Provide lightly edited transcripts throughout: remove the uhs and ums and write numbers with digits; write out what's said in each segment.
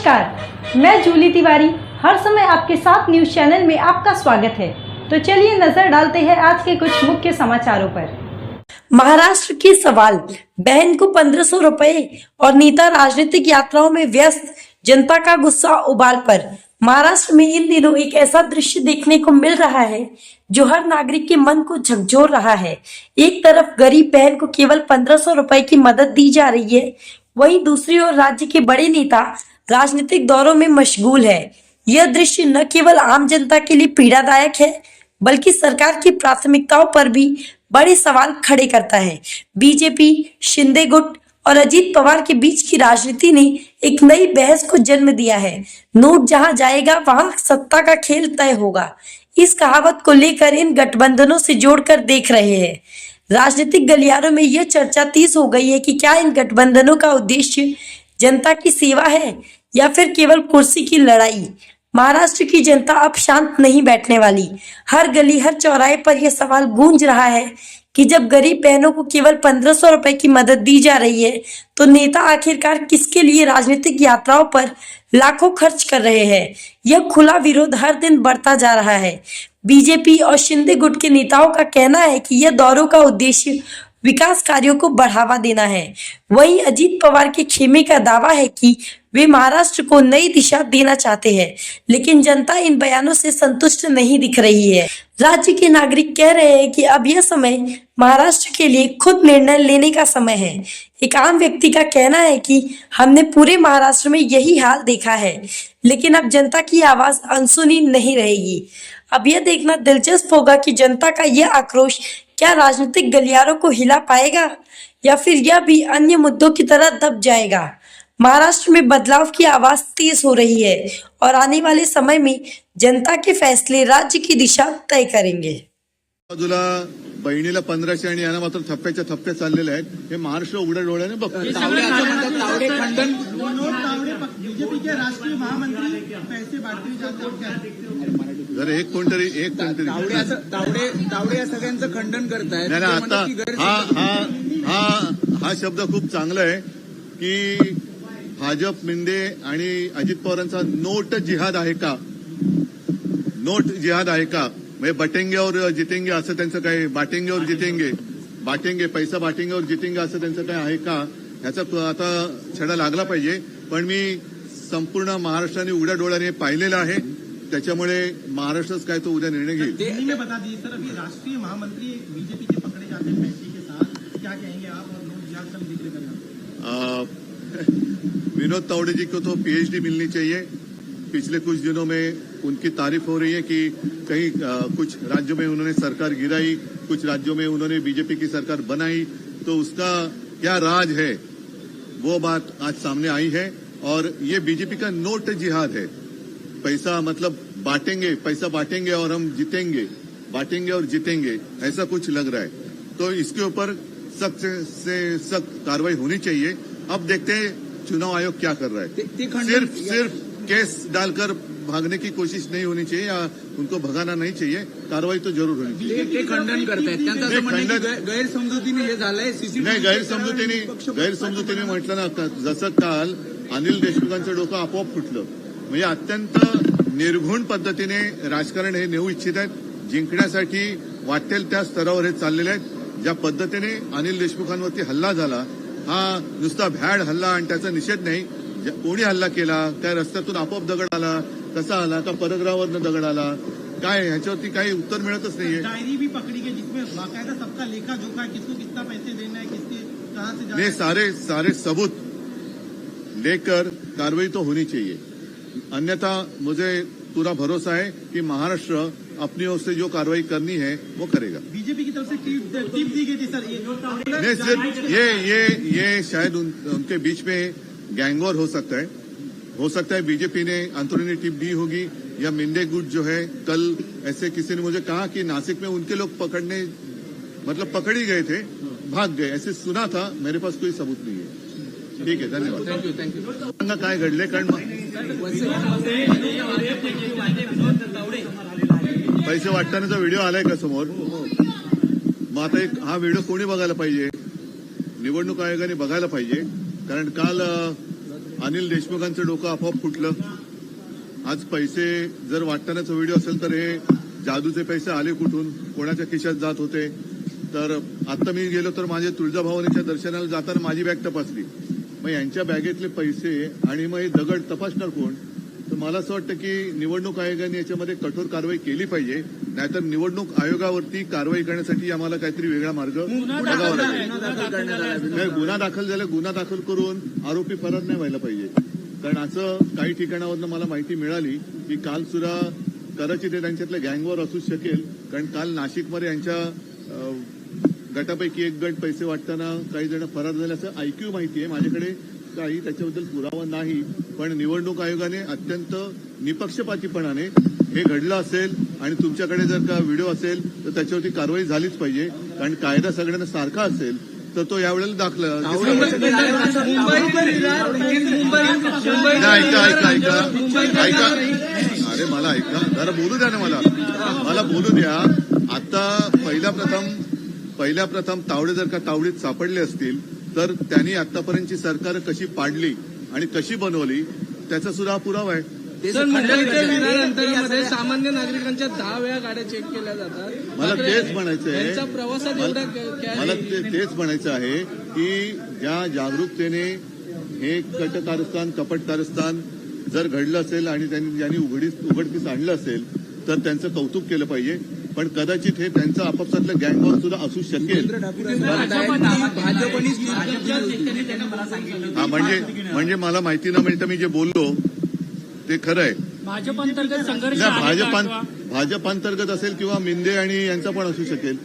नमस्कार, मैं जूली तिवारी हर समय आपके साथ न्यूज़ चैनल में आपका स्वागत है। तो चलिए नजर डालते हैं आज के कुछ मुख्य समाचारों पर। महाराष्ट्र के सवाल, बहन को 1500 रुपए और नेता राजनीतिक यात्राओं में व्यस्त, जनता का गुस्सा उबाल पर। महाराष्ट्र में इन दिनों एक ऐसा दृश्य देखने को मिल रहा है जो हर नागरिक के मन को झकझोर रहा है। एक तरफ गरीब बहन को केवल 1500 रुपए की मदद दी जा रही है, वहीं दूसरी ओर राज्य के बड़े नेता राजनीतिक दौरों में मशगूल है। यह दृश्य न केवल आम जनता के लिए पीड़ादायक है, बल्कि सरकार की प्राथमिकताओं पर भी बड़े सवाल खड़े करता है। बीजेपी, शिंदे गुट और अजीत पवार के बीच की राजनीति ने एक नई बहस को जन्म दिया है। नोट जहां जाएगा वहां सत्ता का खेल तय होगा। इस कहावत को लेकर इन गठबंधनों से जोड़कर देख रहे हैं। राजनीतिक गलियारों में यह चर्चा तेज हो गई है कि क्या इन गठबंधनों का उद्देश्य जनता की सेवा है या फिर केवल कुर्सी की लड़ाई। महाराष्ट्र की जनता अब शांत नहीं बैठने वाली। हर गली, हर चौराहे पर यह सवाल गूंज रहा है कि जब गरीब बहनों को केवल 1500 रुपए की मदद दी जा रही है, तो नेता आखिरकार किसके लिए राजनीतिक यात्राओं पर लाखों खर्च कर रहे हैं। यह खुला विरोध हर दिन बढ़ता जा रहा है। बीजेपी और शिंदे गुट के नेताओं का कहना है कि यह दौरों का उद्देश्य विकास कार्यों को बढ़ावा देना है। वहीं अजीत पवार के खेमे का दावा है कि वे महाराष्ट्र को नई दिशा देना चाहते हैं, लेकिन जनता इन बयानों से संतुष्ट नहीं दिख रही है। राज्य के नागरिक कह रहे हैं कि अब यह समय महाराष्ट्र के लिए खुद निर्णय लेने का समय है। एक आम व्यक्ति का कहना है कि हमने पूरे महाराष्ट्र में यही हाल देखा है, लेकिन अब जनता की आवाज अनसुनी नहीं रहेगी। अब यह देखना दिलचस्प होगा कि जनता का यह आक्रोश क्या राजनीतिक गलियारों को हिला पाएगा या फिर यह भी अन्य मुद्दों की तरह दब जाएगा। महाराष्ट्र में बदलाव की आवाज तेज हो रही है और आने वाले समय में जनता के फैसले राज्य की दिशा तय करेंगे। बाजूला बहिणीला 1500 आणि यांना मात्र थप्प्याच्या थप्पे चाललेले आहेत. हे महाराष्ट्र उघड्या डोळ्याने बघतो. बीजेपी के राष्ट्रीय महामंत्री पैसे बांटले जातात. जर एक कोणतरी तावडे या सगळ्यांचं खंडन करतायत. नाही आता हा शब्द खूप चांगला आहे की भाजप, मिंदे आणि अजित पवारांचा नोट जिहाद आहे का? नोट जिहाद आहे का? म्हणजे बटेंगे और जितेंगे असं त्यांचं काय, बाटेंगे और जितेंगे, पैसा बाटेंगे और जितेंगे असं त्यांचं काय आहे का? ह्याचा आता छडा लागला पाहिजे. पण मी संपूर्ण महाराष्ट्राने उघड्या डोळ्याने पाहिलेलं आहे, त्याच्यामुळे महाराष्ट्रच काय तो उद्या निर्णय घेईल. दिल्ली में बता दीजिए सर, अभी राष्ट्रीय महामंत्री बीजेपी के पकड़े जाते हैं पैसे के साथ, क्या कहेंगे आप और नोट जिहाद का जिक्र करें? विनोद तावड़े जी को तो पीएचडी मिलनी चाहिए. पिछले कुछ दिनों में उनकी तारीफ हो रही है कि कहीं कुछ राज्यों में उन्होंने सरकार गिराई, कुछ राज्यों में उन्होंने बीजेपी की सरकार बनाई, तो उसका क्या राज है वो बात आज सामने आई है. और ये बीजेपी का नोट जिहाद है. पैसा मतलब बांटेंगे, पैसा बांटेंगे और हम जीतेंगे, बांटेंगे और जीतेंगे, ऐसा कुछ लग रहा है. तो इसके ऊपर सख्त से सख्त कार्रवाई होनी चाहिए. अब देखते हैं चुनाव आयोग क्या कर रहा है. सिर्फ केस डालकर भागने की कोशिश नहीं होनी चाहिए या उनको भगाना नहीं चाहिए. कार्रवाई तो जरूर होनी चाहिए. ते खंडन करतायत. त्यांचं असं म्हणणं आहे की गैरसमजुतीने हे झालंय. नाही, गैरसमजुतीने म्हटलं ना, जसं काल अनिल देशमुखांचं डोकं आपोआप फुटलं. म्हणजे अत्यंत निर्घुण पद्धतीने राजकारण हे नेऊ इच्छित आहेत. जिंकण्यासाठी वाटेल त्या स्तरावर हे चाललेले आहेत. ज्या पद्धतीने अनिल देशमुखांवरती हल्ला झाला, हा नुसता भ्याड हल्ला आणि त्याचा निषेध नाही. कोणी हल्ला केला, काय रस्त्यातून आपोआप दगड आला, कसा आला, का परग्रहावरनं दगड आला, काय ह्याच्यावरती काही उत्तर मिळतच नाहीये. डायरी भी पकड़ी गई जिसमें बाकायदा सबका लेखा जोखा है, किसको कितना पैसे देना है, किसके कहां से जाना है. सारे सबूत लेकर कार्रवाई तो होनी चाहिए. अन्यथा मुझे पूरा भरोसा है कि महाराष्ट्र अपनी ओर से जो कार्रवाई करनी है वो करेगा. बीजेपी की तरफ से टिप दी गई थी सर. नहीं, सिर्फ ये शायद उनके बीच में गैंगवॉर हो सकता है. बीजेपी ने अंतरुणी टिप दी होगी या मिंदे गुट जो है, कल ऐसे किसी ने मुझे कहा कि नासिक में उनके लोग पकड़ ही गए थे, भाग गए, ऐसे सुना था. मेरे पास कोई सबूत नहीं है. ठीक आहे, धन्यवाद. थँक्यू. काय घडले, कारण पैसे वाटतानाचा व्हिडिओ आलाय का समोर? मग आता हा व्हिडिओ कोणी बघायला पाहिजे? निवडणूक आयोगाने बघायला पाहिजे. कारण काल अनिल देशमुखांचं डोकं आपोआप फुटलं. आज पैसे जर वाटतानाचा व्हिडिओ असेल तर हे जादूचे पैसे आले कुठून, कोणाच्या खिशात जात होते. तर आता मी गेलो तर माझ्या तुळजाभवानीच्या दर्शनाला जाताना माझी बॅग तपासली. मग यांच्या बॅगेतले पैसे आणि मग हे दगड तपासणार कोण? तर मला असं वाटतं की निवडणूक आयोगाने याच्यामध्ये कठोर कारवाई केली पाहिजे. नाहीतर निवडणूक आयोगावरती कारवाई करण्यासाठी आम्हाला काहीतरी वेगळा मार्ग बघावा लागेल. गुन्हा दाखल झाला, गुन्हा दाखल करून आरोपी फरार नाही व्हायला पाहिजे. कारण असं काही ठिकाणावरनं मला माहिती मिळाली की काल सुद्धा कदाचित ते त्यांच्यातल्या गँगवर असू शकेल. कारण काल नाशिकमध्ये यांच्या गटापैकी एक गट पैसे वाटताना काही जण फरार झाले असं ऐकू माहिती आहे. माझ्याकडे काही त्याच्याबद्दल पुरावा नाही. पण निवडणूक आयोगाने अत्यंत निपक्षपातीपणाने हे घडलं असेल आणि तुमच्याकडे जर का व्हिडिओ असेल तर त्याच्यावरती कारवाई झालीच पाहिजे. कारण कायदा सगळ्यांना सारखा असेल तर तो यावेळेला दाखला. ऐका अरे मला ऐका जरा बोलू द्या ना, मला बोलू द्या. आता पहिल्या प्रथम तावडे जर का तावडीत सापडले असतील तर त्यांनी आतापर्यंतची सरकार कशी पाडली आणि कशी बनवली त्याचा सुद्धा पुरावा आहे. विरार अंतरामध्ये सामान्य नागरिकांच्या 10 वेळा गाड्या चेक केल्या जातात. मला तेच म्हणायचं आहे, प्रवासात मला तेच म्हणायचं आहे की ज्या जागरूकतेने हे कटकारस्थान कपटकारस्थान जर घडलं असेल आणि ज्यांनी उघडकीस आणलं असेल तर त्यांचं कौतुक केलं पाहिजे. पण कदाचित हे त्यांचं आपापसातलं गँगवर सुद्धा असू शकेल. हा म्हणजे मला माहिती न मिळतं मी जे बोललो ते खरं आहे. भाजप अंतर्गत असेल किंवा मिंदे आणि यांचा पण असू शकेल.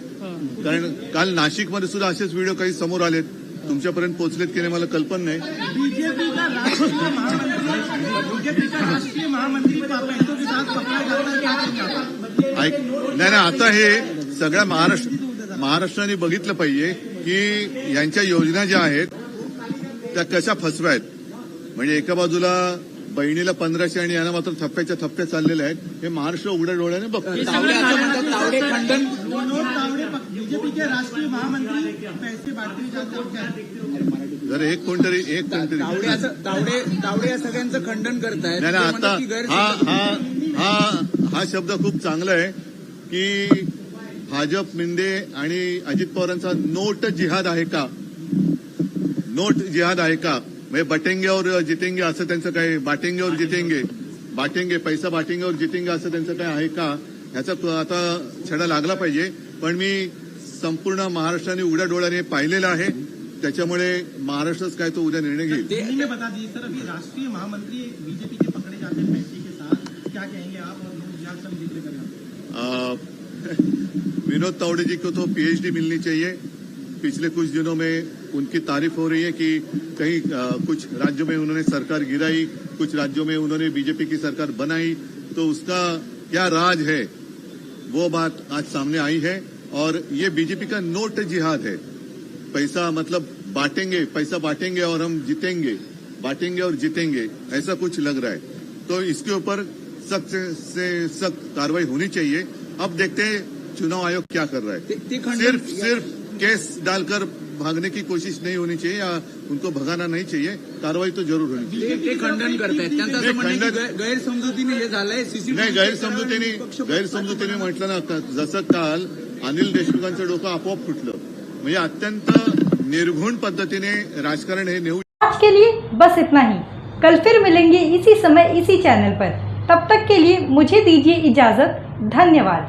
कारण काल नाशिकमध्ये सुद्धा असेच व्हिडिओ काही समोर आलेत. तुमच्यापर्यंत पोहोचलेत की नाही मला कल्पना नाही. बीजेपी का राष्ट्रीय महामंत्री पैसों के साथ पकड़ा जाता है. नाही आता हे सगळ्या महाराष्ट्राने बघितलं पाहिजे की यांच्या योजना ज्या आहेत त्या कशा फसव्या आहेत. म्हणजे एका बाजूला बहिणीला 1500 आणि यांना मात्र थप्प्याच्या थप्प्या चाललेल्या आहेत. हे महाराष्ट्र उघड्या डोळ्याने बघतो. बीजेपी के राष्ट्रीय महामंत्री पैसे बांटले जाते हैं. जर एक कोणतरी तावडे या सगळ्यांचं खंडन करतायत. नाही आता हा शब्द खूप चांगला आहे की भाजप मिंदे आणि अजित पवारांचा नोट जिहाद आहे का? नोट जिहाद आहे का? म्हणजे बटेंगे और जितेंगे असं त्यांचं काय, बाटेंगे और बाटेंगे पैसा बाटेंगे और जितेंगे असं त्यांचं काय आहे का? ह्याचा आता छडा लागला पाहिजे. पण मी संपूर्ण महाराष्ट्राने उघड्या डोळ्याने पाहिलेलं आहे. त्याच्यामुळे महाराष्ट्रच काय तो उद्या निर्णय घेईल. बता दीजिए सर, अभी राष्ट्रीय महामंत्री बीजेपी के पकड़े जाते हैं पैसे के साथ, क्या कहेंगे आप और लोग जिहाद का जिक्र करें. विनोद तावड़े जी को तो PhD मिलनी चाहिए. पिछले कुछ दिनों में उनकी तारीफ हो रही है कि कहीं कुछ राज्यों में उन्होंने सरकार गिराई, कुछ राज्यों में उन्होंने बीजेपी की सरकार बनाई. तो उसका क्या राज है वो बात आज सामने आई है. और ये बीजेपी का नोट जिहाद है. पैसा मतलब बांटेंगे, पैसा बांटेंगे और हम जीतेंगे, बांटेंगे और जीतेंगे, ऐसा कुछ लग रहा है. तो इसके ऊपर सख्त से सख्त कार्रवाई होनी चाहिए. अब देखते हैं चुनाव आयोग क्या कर रहा है. सिर्फ केस डालकर भागने की कोशिश नहीं होनी चाहिए या उनको भगाना नहीं चाहिए. कारवाई तो जरूर होनी चाहिए. ते खंडन करतायत. त्यांचं असं म्हणणं आहे की गैरसमजुतीने हे झालंय. नाही, गैरसमजुतीने म्हटलं ना, जसं काल अनिल देशमुखांचं डोकं आपोआप फुटलं. म्हणजे अत्यंत निर्घुण पद्धतीने राजकारण हे नेऊ. आज के लिए बस इतना ही. कल फिर मिलेंगे इसी समय इसी चैनल पर. तब तक के लिए मुझे दीजिए इजाजत. धन्यवाद.